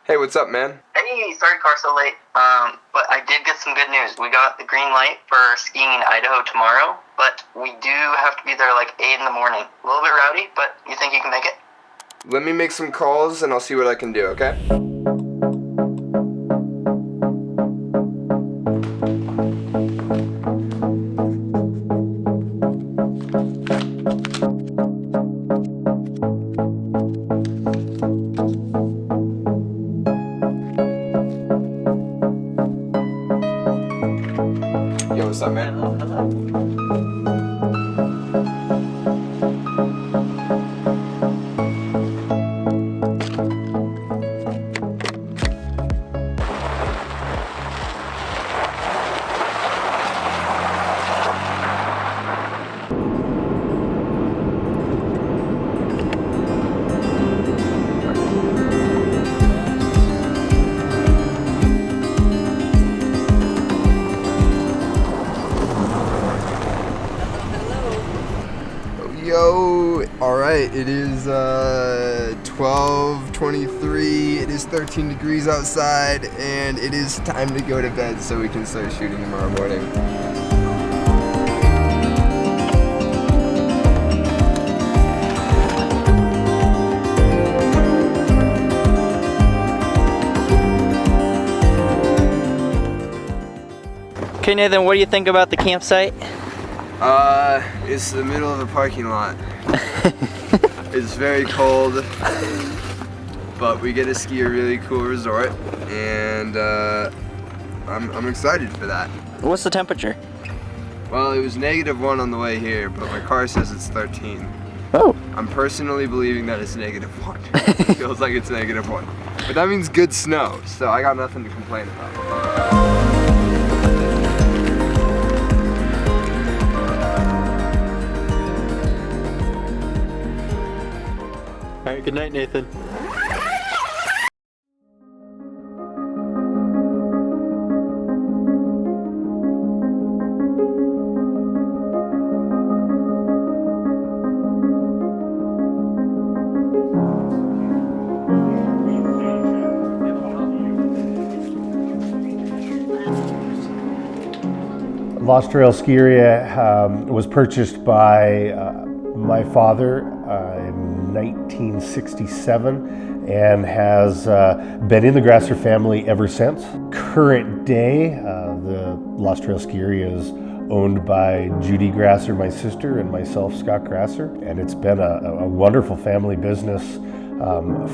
Hey, what's up, man? Hey, sorry car so late. But I did get some good news. We got the green light for skiing in Idaho tomorrow, but we do have to be there like 8 in the morning. A little bit rowdy, but you think you can make it? Let me make some calls and I'll see what I can do, okay? Yo, what's up, man? Yo, alright, it is 12:23, it is 13 degrees outside, and it is time to go to bed so we can start shooting tomorrow morning. Okay, Nathan, what do you think about the campsite? It's the middle of a parking lot. It's very cold, but we get to ski a really cool resort, and I'm excited for that. What's the temperature? Well, it was -1 on the way here, but my car says it's 13. Oh. I'm personally believing that it's -1. It feels like it's -1. But that means good snow, so I got nothing to complain about. All right, good night, Nathan. Lost Trail Ski Area was purchased by my father in 1967 and has been in the Grasser family ever since. Current day, the Lost Trail Ski Area is owned by Judy Grasser, my sister, and myself, Scott Grasser, and it's been a wonderful family business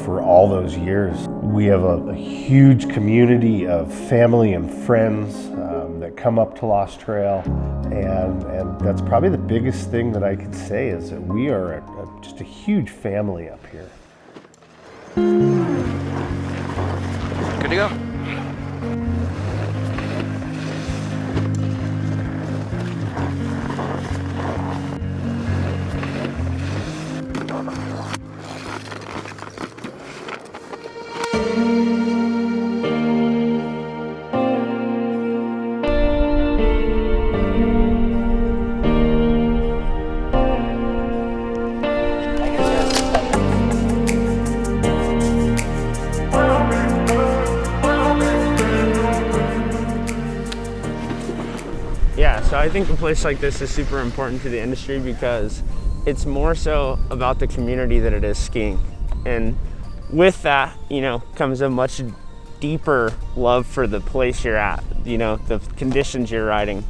for all those years. We have a huge community of family and friends that come up to Lost Trail, and that's probably the biggest thing that I could say is that we are just a huge family up here. Good to go. Yeah, so I think a place like this is super important to the industry because it's more so about the community than it is skiing. And with that, comes a much deeper love for the place you're at, the conditions you're riding,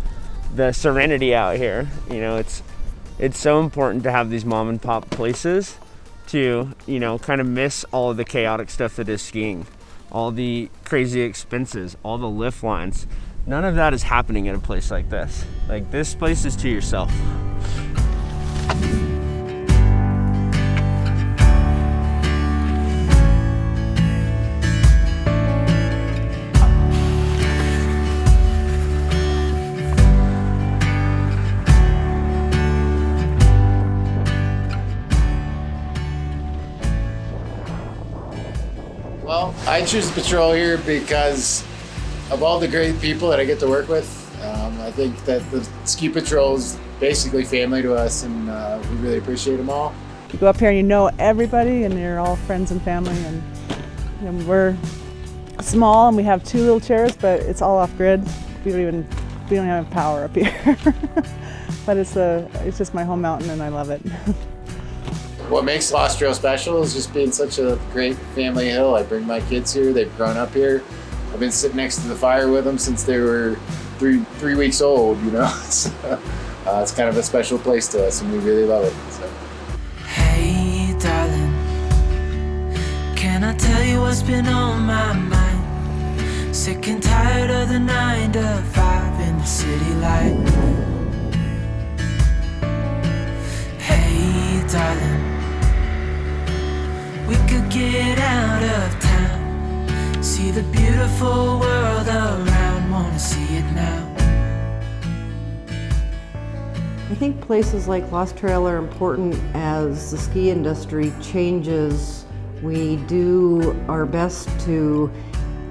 the serenity out here. It's so important to have these mom and pop places to, kind of miss all of the chaotic stuff that is skiing, all the crazy expenses, all the lift lines. None of that is happening at a place like this. Like, this place is to yourself. Well, I choose the patrol here because of all the great people that I get to work with. I think that the ski patrol is basically family to us, and we really appreciate them all. You go up here and you know everybody, and you're all friends and family, and we're small, and we have 2 little chairs, but it's all off grid. We don't have power up here. But it's just my home mountain, and I love it. What makes Lost Trail special is just being such a great family hill. I bring my kids here, they've grown up here. I've been sitting next to the fire with them since they were three weeks old, you know. So, it's kind of a special place to us, and we really love it. So. Hey, darling, can I tell you what's been on my mind? Sick and tired of the 9 to 5 in the city light. Hey, darling, we could get out of town, see the beautiful world around, wanna see it now. I think places like Lost Trail are important as the ski industry changes. We do our best to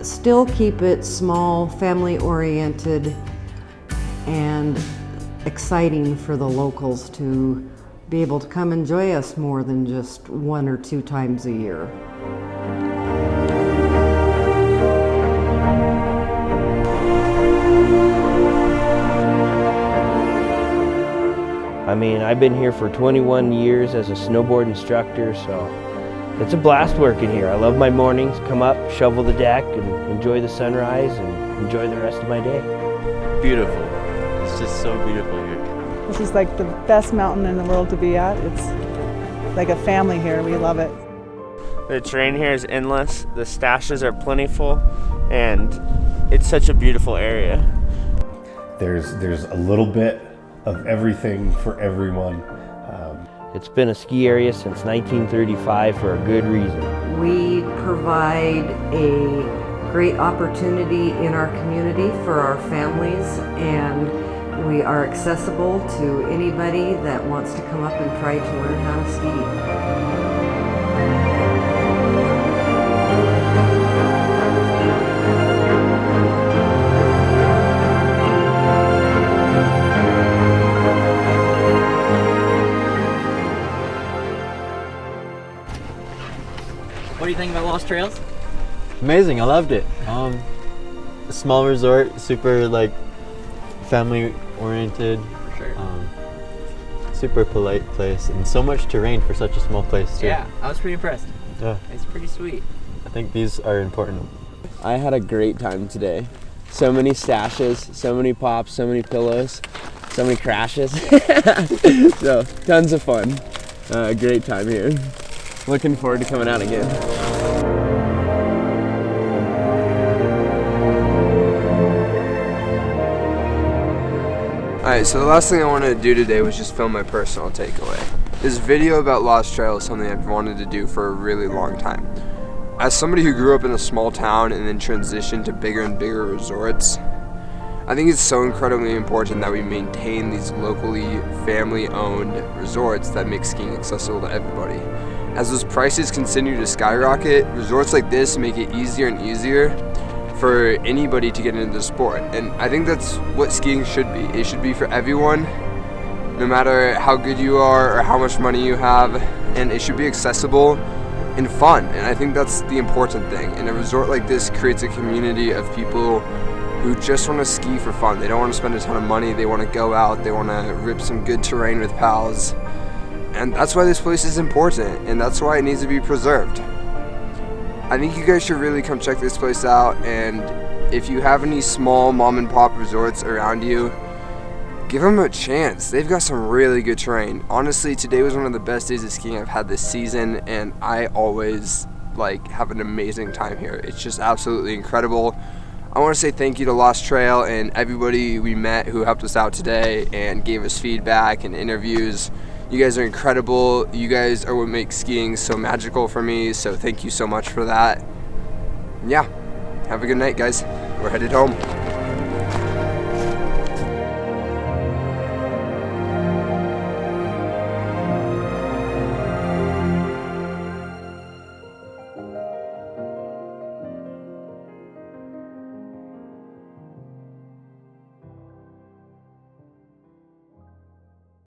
still keep it small, family-oriented, and exciting for the locals to be able to come enjoy us more than just 1 or 2 times a year. I mean, I've been here for 21 years as a snowboard instructor, so it's a blast working here. I love my mornings, come up, shovel the deck, and enjoy the sunrise, and enjoy the rest of my day. Beautiful. It's just so beautiful here. This is like the best mountain in the world to be at. It's like a family here. We love it. The terrain here is endless, the stashes are plentiful, and it's such a beautiful area. There's a little bit of everything for everyone. It's been a ski area since 1935 for a good reason. We provide a great opportunity in our community for our families, and we are accessible to anybody that wants to come up and try to learn how to ski. What do you think about Lost Trails? Amazing, I loved it. A small resort, super like family oriented. For sure. Super polite place, and so much terrain for such a small place too. Yeah, I was pretty impressed. Yeah. It's pretty sweet. I think these are important. I had a great time today. So many stashes, so many pops, so many pillows, so many crashes. So tons of fun. Great time here. Looking forward to coming out again. Alright, so the last thing I wanted to do today was just film my personal takeaway. This video about Lost Trail is something I've wanted to do for a really long time. As somebody who grew up in a small town and then transitioned to bigger and bigger resorts, I think it's so incredibly important that we maintain these locally family-owned resorts that make skiing accessible to everybody. As those prices continue to skyrocket, resorts like this make it easier and easier for anybody to get into the sport. And I think that's what skiing should be. It should be for everyone, no matter how good you are or how much money you have, and it should be accessible and fun. And I think that's the important thing. And a resort like this creates a community of people who just want to ski for fun. They don't want to spend a ton of money. They want to go out. They want to rip some good terrain with pals. And that's why this place is important, and that's why it needs to be preserved. I think you guys should really come check this place out, and if you have any small mom and pop resorts around you, give them a chance. They've got some really good terrain. Honestly, today was one of the best days of skiing I've had this season, and I always have an amazing time here. It's just absolutely incredible. I want to say thank you to Lost Trail and everybody we met who helped us out today and gave us feedback and interviews. You guys are incredible. You guys are what makes skiing so magical for me, so thank you so much for that. Yeah, have a good night, guys. We're headed home.